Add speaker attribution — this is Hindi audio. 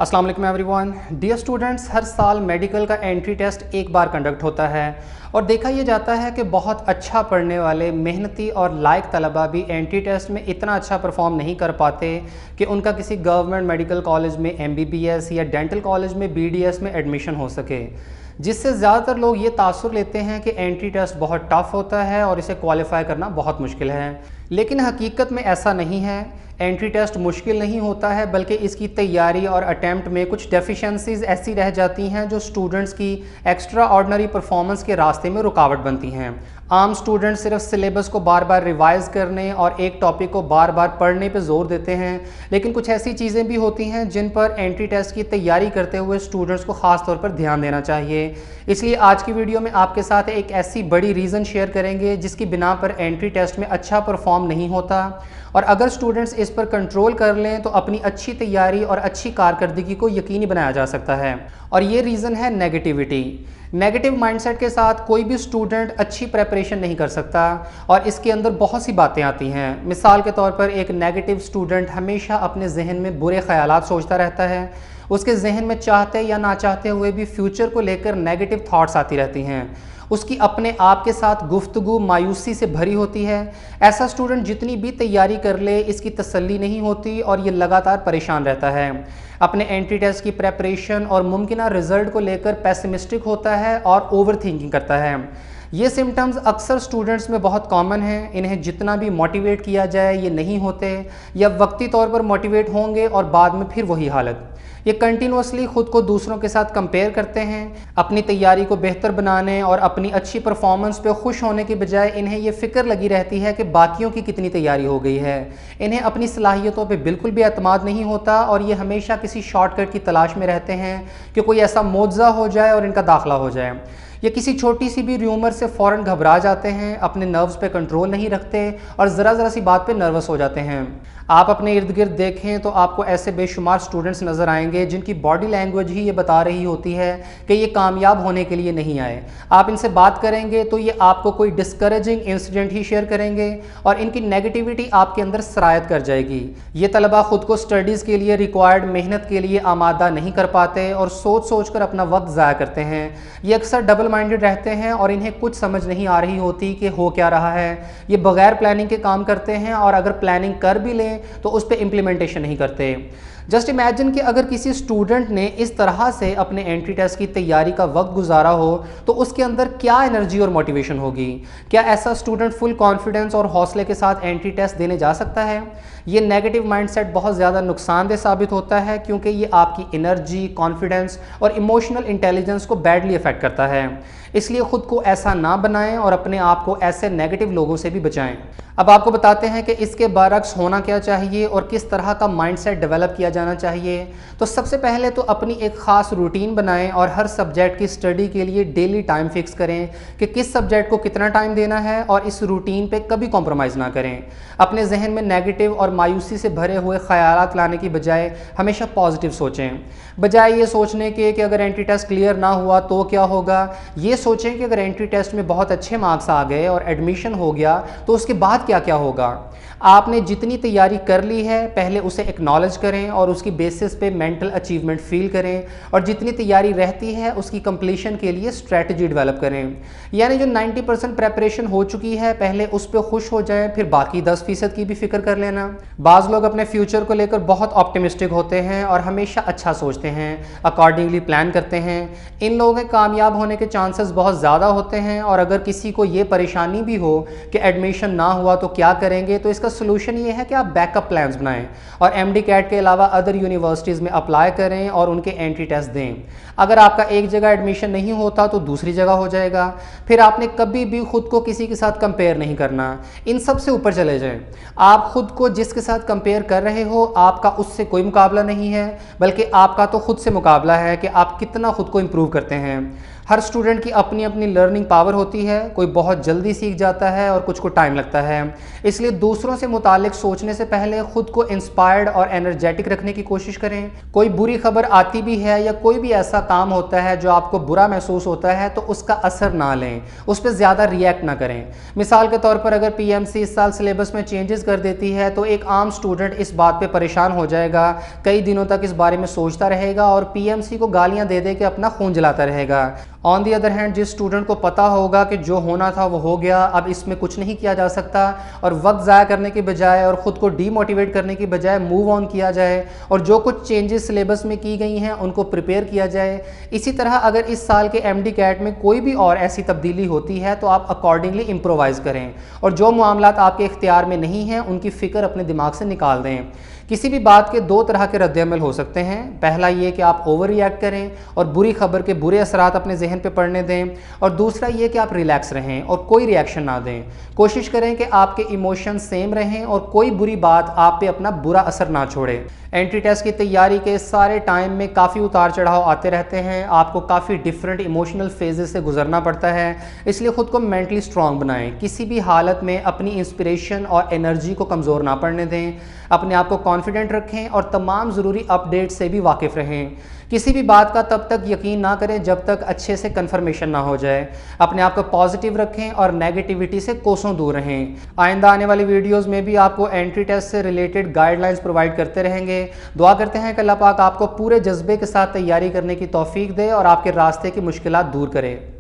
Speaker 1: अस्सलाम वालेकुम एवरीवन। डियर स्टूडेंट्स, हर साल मेडिकल का एंट्री टेस्ट एक बार कंडक्ट होता है और देखा यह जाता है कि बहुत अच्छा पढ़ने वाले मेहनती और लायक तलबा भी एंट्री टेस्ट में इतना अच्छा परफॉर्म नहीं कर पाते कि उनका किसी गवर्नमेंट मेडिकल कॉलेज में MBBS या डेंटल कॉलेज में BDS में एडमिशन हो सके, जिससे ज़्यादातर लोग ये तासुर लेते हैं कि एंट्री टेस्ट बहुत टफ़ होता है और इसे क्वालिफाई करना बहुत मुश्किल है। लेकिन हकीकत में ऐसा नहीं है। एंट्री टेस्ट मुश्किल नहीं होता है, बल्कि इसकी तैयारी और अटैम्प्ट में कुछ डेफिशिएंसीज ऐसी रह जाती हैं जो स्टूडेंट्स की एक्स्ट्रा ऑर्डिनरी परफॉर्मेंस के रास्ते में रुकावट बनती हैं। आम स्टूडेंट सिर्फ सिलेबस को बार बार रिवाइज करने और एक टॉपिक को बार बार पढ़ने पर जोर देते हैं, लेकिन कुछ ऐसी चीज़ें भी होती हैं जिन पर एंट्री टेस्ट की तैयारी करते हुए स्टूडेंट्स को ख़ास तौर पर ध्यान देना चाहिए। इसलिए आज की वीडियो में आपके साथ एक ऐसी बड़ी रीज़न शेयर करेंगे जिसकी बिना पर एंट्री टेस्ट में अच्छा परफॉर्म नहीं होता, और अगर स्टूडेंट्स इस पर कंट्रोल कर लें तो अपनी अच्छी तैयारी और अच्छी कारकर्दगी को यकीनी बनाया जा सकता है। और ये रीज़न है नेगेटिविटी। नेगेटिव माइंडसेट के साथ कोई भी स्टूडेंट अच्छी प्रेपरेशन नहीं कर सकता और इसके अंदर बहुत सी बातें आती हैं। मिसाल के तौर पर एक नेगेटिव स्टूडेंट हमेशा अपने जहन में बुरे ख्यालात सोचता रहता है। उसके जहन में चाहते या ना चाहते हुए भी फ्यूचर को लेकर नेगेटिव थाट्स आती रहती हैं। उसकी अपने आप के साथ गुफ्तगू मायूसी से भरी होती है। ऐसा स्टूडेंट जितनी भी तैयारी कर ले इसकी तसल्ली नहीं होती और ये लगातार परेशान रहता है। अपने एंट्री टेस्ट की प्रेपरेशन और मुमकिन रिजल्ट को लेकर पेसिमिस्टिक होता है और ओवर थिंकिंग करता है। ये सिम्टम्स अक्सर स्टूडेंट्स में बहुत कॉमन हैं। इन्हें जितना भी मोटिवेट किया जाए ये नहीं होते, या वक्ती तौर पर मोटिवेट होंगे और बाद में फिर वही हालत। ये कंटिन्यूसली ख़ुद को दूसरों के साथ कंपेयर करते हैं। अपनी तैयारी को बेहतर बनाने और अपनी अच्छी परफॉर्मेंस पे खुश होने के बजाय इन्हें ये फ़िक्र लगी रहती है कि बाकियों की कितनी तैयारी हो गई है। इन्हें अपनी सलाहियतों पे बिल्कुल भी एतमाद नहीं होता और ये हमेशा किसी शॉर्टकट की तलाश में रहते हैं कि कोई ऐसा मुआवजा हो जाए और इनका दाखिला हो जाए। ये किसी छोटी सी भी र्यूमर से फ़ौरन घबरा जाते हैं, अपने नर्व्स पे कंट्रोल नहीं रखते और ज़रा सी बात पे नर्वस हो जाते हैं। आप अपने इर्द गिर्द देखें तो आपको ऐसे बेशुमार स्टूडेंट्स नज़र आएंगे जिनकी बॉडी लैंग्वेज ही ये बता रही होती है कि ये कामयाब होने के लिए नहीं आए। आप इनसे बात करेंगे तो ये आपको कोई डिस्करेजिंग इंसिडेंट ही शेयर करेंगे और इनकी नेगेटिविटी आपके अंदर सरायत कर जाएगी। ये तलबा ख़ुद को स्टडीज़ के लिए रिक्वायर्ड मेहनत के लिए आमादा नहीं कर पाते और सोच कर अपना वक्त ज़ाया करते हैं। ये अक्सर डबल माइंडेड रहते हैं और इन्हें कुछ समझ नहीं आ रही होती कि हो क्या रहा है। ये बगैर प्लानिंग के काम करते हैं और अगर प्लानिंग कर भी लें तो उस पर इम्प्लीमेंटेशन नहीं करते। जस्ट इमेजिन कि अगर किसी स्टूडेंट ने इस तरह से अपने एंट्री टेस्ट की तैयारी का वक्त गुजारा हो तो उसके अंदर क्या एनर्जी और मोटिवेशन होगी। क्या ऐसा स्टूडेंट फुल कॉन्फिडेंस और हौसले के साथ एंट्री टेस्ट देने जा सकता है? ये नेगेटिव माइंडसेट बहुत ज़्यादा नुकसानदेह साबित होता है, क्योंकि ये आपकी एनर्जी, कॉन्फिडेंस और इमोशनल इंटेलिजेंस को बैडली अफेक्ट करता है। इसलिए ख़ुद को ऐसा ना बनाएं और अपने आप को ऐसे नेगेटिव लोगों से भी बचाएं। अब आपको बताते हैं कि इसके बरअक्स होना क्या चाहिए और किस तरह का माइंडसेट डेवलप किया जाना चाहिए। तो सबसे पहले तो अपनी एक ख़ास रूटीन बनाएं और हर सब्जेक्ट की स्टडी के लिए डेली टाइम फिक्स करें कि किस सब्जेक्ट को कितना टाइम देना है, और इस रूटीन पे कभी कॉम्प्रोमाइज़ ना करें। अपने जहन में नेगेटिव और मायूसी से भरे हुए ख्यालात लाने की बजाय हमेशा पॉजिटिव सोचें। बजाय ये सोचने के कि अगर एंट्री टेस्ट क्लियर ना हुआ तो क्या होगा, ये सोचें कि अगर एंट्री टेस्ट में बहुत अच्छे मार्क्स आ गए और एडमिशन हो गया तो उसके बाद क्या क्या होगा। आपने जितनी तैयारी कर ली है पहले उसे एक्नॉलेज करें और उसकी बेसिस पे मेंटल अचीवमेंट फील करें, और जितनी तैयारी रहती है उसकी कंप्लीशन के लिए स्ट्रेटजी डेवलप करें। यानी जो 90% प्रेपरेशन हो चुकी है पहले उस पर खुश हो जाएं, फिर बाकी 10% की भी फिक्र कर लेना। बाज़ लोग अपने फ्यूचर को लेकर बहुत ऑप्टिमिस्टिक होते हैं और हमेशा अच्छा सोचते हैं, अकॉर्डिंगली प्लान करते हैं। इन लोगों के कामयाब होने के चांसेस बहुत ज़्यादा होते हैं। और अगर किसी को ये परेशानी भी हो कि एडमिशन ना हुआ तो क्या करेंगे, तो इसका सोल्यूशन ये है कि आप बैकअप प्लान्स बनाएं और MD कैट के अलावा अदर यूनिवर्सिटीज़ में अप्लाई करें और उनके एंट्री टेस्ट दें। अगर आपका एक जगह एडमिशन नहीं होता तो दूसरी जगह हो जाएगा। फिर आपने कभी भी खुद को किसी के साथ कंपेयर नहीं करना। इन सब से ऊपर चले जाएं। आप खुद को जिसके साथ कंपेयर कर रहे हो आपका उससे कोई मुकाबला नहीं है, बल्कि आपका तो खुद से मुकाबला है कि आप कितना खुद को इम्प्रूव करते हैं। हर स्टूडेंट की अपनी अपनी लर्निंग पावर होती है, कोई बहुत जल्दी सीख जाता है और कुछ को टाइम लगता है। इसलिए दूसरों से मुतालिक सोचने से पहले खुद को इंस्पायर्ड और एनर्जेटिक रखने की कोशिश करें। कोई बुरी खबर आती भी है या कोई भी ऐसा काम होता है जो आपको बुरा महसूस होता है तो उसका असर ना लें, उस पर ज़्यादा रिएक्ट ना करें। मिसाल के तौर पर अगर पीएमसी इस साल सिलेबस में चेंजेस कर देती है तो एक आम स्टूडेंट इस बात पे परेशान हो जाएगा, कई दिनों तक इस बारे में सोचता रहेगा और पीएमसी को गालियां दे दे के अपना खून जलाता रहेगा। ऑन दी अदर हैंड जिस स्टूडेंट को पता होगा कि जो होना था वो हो गया, अब इसमें कुछ नहीं किया जा सकता, और वक्त ज़ाया करने के बजाय और ख़ुद को डीमोटिवेट करने की बजाय मूव ऑन किया जाए और जो कुछ चेंजेस सिलेबस में की गई हैं उनको प्रिपेयर किया जाए। इसी तरह अगर इस साल के एमडी कैट में कोई भी और ऐसी तब्दीली होती है तो आप अकॉर्डिंगली इम्प्रोवाइज़ करें और जो मामलात आपके इख्तियार में नहीं हैं उनकी फ़िक्र अपने दिमाग से निकाल दें। किसी भी बात के दो तरह के रद्द-ए-अमल हो सकते हैं। पहला ये कि आप ओवर रिएक्ट करें और बुरी खबर के बुरे असरात अपने जहन पे पड़ने दें, और दूसरा ये कि आप रिलैक्स रहें और कोई रिएक्शन ना दें। कोशिश करें कि आपके इमोशन सेम रहें और कोई बुरी बात आप पे अपना बुरा असर ना छोड़े। एंट्री टेस्ट की तैयारी के सारे टाइम में काफ़ी उतार चढ़ाव आते रहते हैं, आपको काफ़ी डिफरेंट इमोशनल फेजेस से गुजरना पड़ता है, इसलिए ख़ुद को मेंटली स्ट्रॉन्ग बनाएं। किसी भी हालत में अपनी इंस्पिरेशन और एनर्जी को कमज़ोर ना पड़ने दें, अपने आप को कॉन्फिडेंट रखें और तमाम ज़रूरी अपडेट से भी वाकिफ़ रहें। किसी भी बात का तब तक यकीन ना करें जब तक अच्छे से कंफर्मेशन ना हो जाए। अपने आप को पॉजिटिव रखें और नेगेटिविटी से कोसों दूर रहें। आइंदा आने वाली वीडियोस में भी आपको एंट्री टेस्ट से रिलेटेड गाइडलाइंस प्रोवाइड करते रहेंगे। दुआ करते हैं कि अल्लाह पाक आपको पूरे जज्बे के साथ तैयारी करने की तौफीक दे और आपके रास्ते की मुश्किलात दूर करे।